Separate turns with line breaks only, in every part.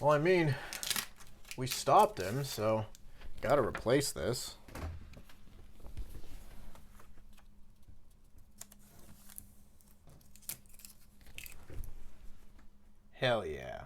Well, I mean, we stopped him, so gotta replace this. Hell yeah.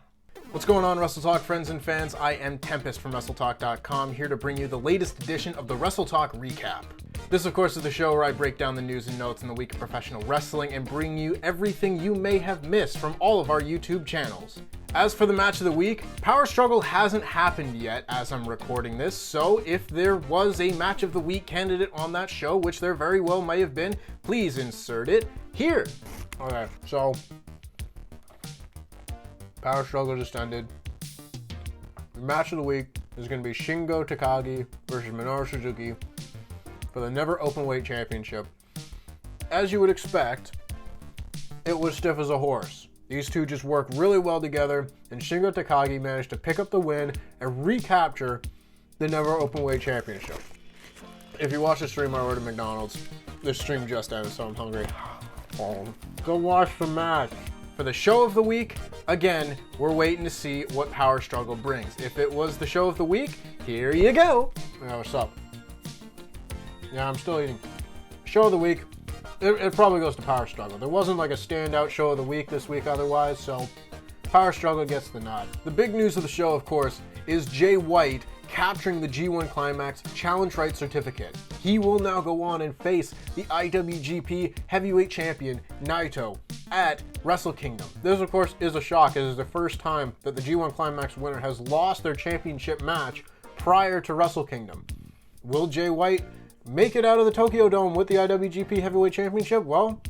What's going on, WrestleTalk friends and fans? I am Tempest from WrestleTalk.com, here to bring you the latest edition of the WrestleTalk Recap. This, of course, is the show where I break down the news and notes in the week of professional wrestling and bring you everything you may have missed from all of our YouTube channels. As for the match of the week, Power Struggle hasn't happened yet as I'm recording this, so if there was a match of the week candidate on that show, which there very well may have been, please insert it here. Okay, so Power Struggle just ended. The match of the week is going to be Shingo Takagi versus Minoru Suzuki for the Never Openweight Championship. As you would expect, it was stiff as a horse. These two just worked really well together, and Shingo Takagi managed to pick up the win and recapture the Never Openweight Championship. If you watch the stream, I ordered McDonald's. This stream just ended, so I'm hungry. Go watch the match. For the show of the week, again, we're waiting to see what Power Struggle brings. If it was the show of the week, here you go. Yeah, what's up? Yeah, I'm still eating. Show of the week, it probably goes to Power Struggle. There wasn't like a standout show of the week this week otherwise, so Power Struggle gets the nod. The big news of the show, of course, is Jay White capturing the G1 Climax Challenge Right Certificate. He will now go on and face the IWGP Heavyweight Champion Naito at Wrestle Kingdom. This, of course, is a shock. It is the first time that the G1 Climax winner has lost their championship match prior to Wrestle Kingdom. Will Jay White make it out of the Tokyo Dome with the IWGP Heavyweight Championship? Well,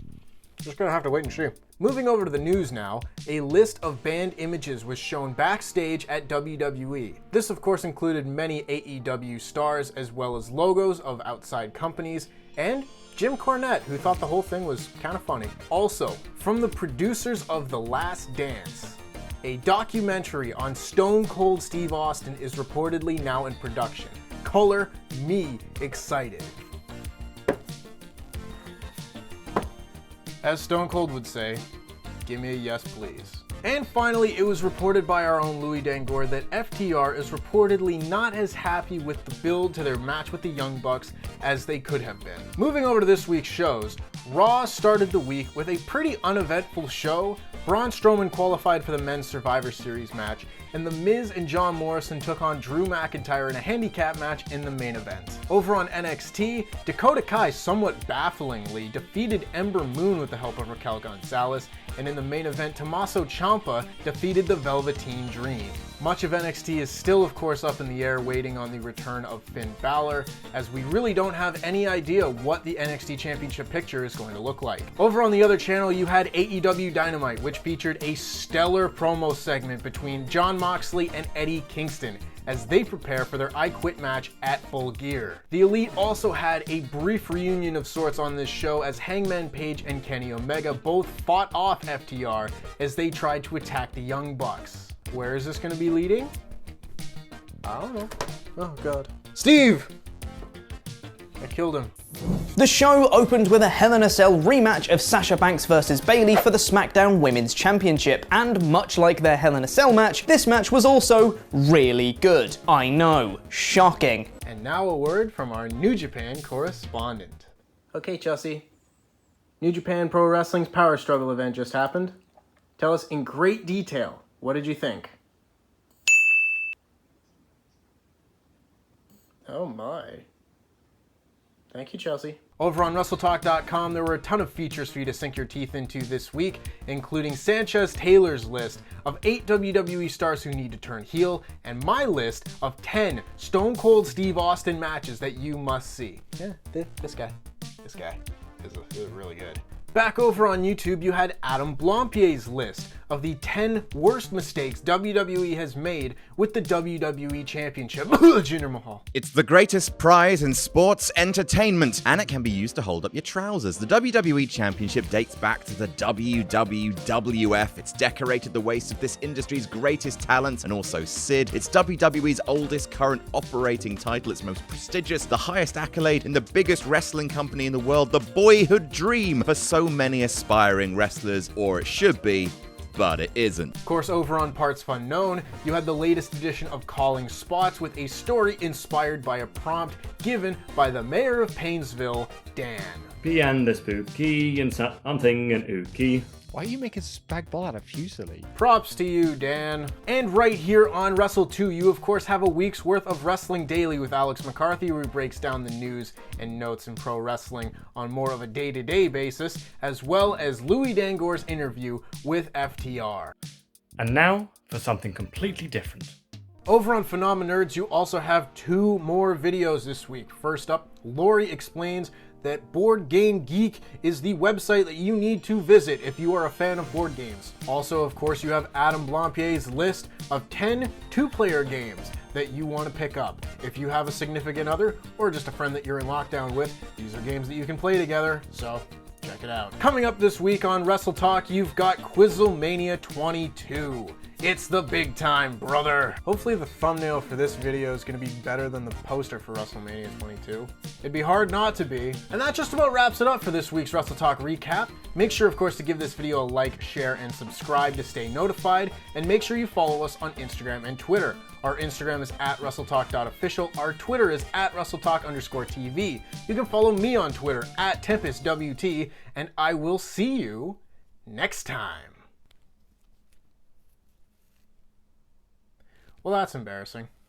just gonna have to wait and see. Moving over to the news now, a list of banned images was shown backstage at WWE. This, of course, included many AEW stars as well as logos of outside companies and Jim Cornette, who thought the whole thing was kind of funny. Also, from the producers of The Last Dance, a documentary on Stone Cold Steve Austin is reportedly now in production. Color me excited. As Stone Cold would say, give me a yes please. And finally, it was reported by our own Louis Dangor that FTR is reportedly not as happy with the build to their match with the Young Bucks as they could have been. Moving over to this week's shows, Raw started the week with a pretty uneventful show. Braun Strowman qualified for the Men's Survivor Series match, and The Miz and John Morrison took on Drew McIntyre in a handicap match in the main event. Over on NXT, Dakota Kai somewhat bafflingly defeated Ember Moon with the help of Raquel Gonzalez, and in the main event, Tommaso Ciampa defeated the Velveteen Dream. Much of NXT is still, of course, up in the air, waiting on the return of Finn Balor, as we really don't have any idea what the NXT Championship picture is going to look like. Over on the other channel, you had AEW Dynamite, which featured a stellar promo segment between Jon Moxley and Eddie Kingston as they prepare for their I Quit match at Full Gear. The Elite also had a brief reunion of sorts on this show as Hangman Page and Kenny Omega both fought off FTR as they tried to attack the Young Bucks. Where is this going to be leading? I don't know. Oh god. Steve! I killed him.
The show opened with a Hell in a Cell rematch of Sasha Banks vs Bayley for the SmackDown Women's Championship, and much like their Hell in a Cell match, this match was also really good. I know, shocking.
And now a word from our New Japan correspondent. Okay, Chelsea. New Japan Pro Wrestling's Power Struggle event just happened. Tell us in great detail, what did you think? Oh my. Thank you, Chelsea. Over on WrestleTalk.com, there were a ton of features for you to sink your teeth into this week, including Sanchez Taylor's list of 8 WWE stars who need to turn heel, and my list of 10 Stone Cold Steve Austin matches that you must see. Yeah, this guy is really good. Back over on YouTube, you had Adam Blampier's list of the 10 worst mistakes WWE has made with the WWE Championship. Jinder Mahal.
It's the greatest prize in sports entertainment, and it can be used to hold up your trousers. The WWE Championship dates back to the WWF. It's decorated the waist of this industry's greatest talent, and also Sid. It's WWE's oldest current operating title. It's most prestigious, the highest accolade in the biggest wrestling company in the world, the boyhood dream for so many aspiring wrestlers, or it should be but it isn't.
Of course, over on Parts Unknown, you had the latest edition of Calling Spots with a story inspired by a prompt given by the mayor of Painesville, Dan.
Beyond the spooky and something and ooky.
Why are you making spag bol out of fusilli?
Props to you, Dan. And right here on Wrestle2, you of course have a week's worth of Wrestling Daily with Alex McCarthy, where he breaks down the news and notes in pro wrestling on more of a day-to-day basis, as well as Louis Dangore's interview with FTR.
And now for something completely different.
Over on Phenomenerds, you also have 2 more videos this week. First up, Laurie explains that Board Game Geek is the website that you need to visit if you are a fan of board games. Also, of course, you have Adam Blampier's list of 10 two-player games that you want to pick up. If you have a significant other or just a friend that you're in lockdown with, these are games that you can play together, so check it out. Coming up this week on WrestleTalk, you've got Quizzlemania 22. It's the big time, brother. Hopefully the thumbnail for this video is going to be better than the poster for WrestleMania 22. It'd be hard not to be. And that just about wraps it up for this week's WrestleTalk recap. Make sure, of course, to give this video a like, share, and subscribe to stay notified. And make sure you follow us on Instagram and Twitter. Our Instagram is @WrestleTalk.official. Our Twitter is @WrestleTalk_TV. You can follow me on Twitter @TempestWT. And I will see you next time. Well, that's embarrassing.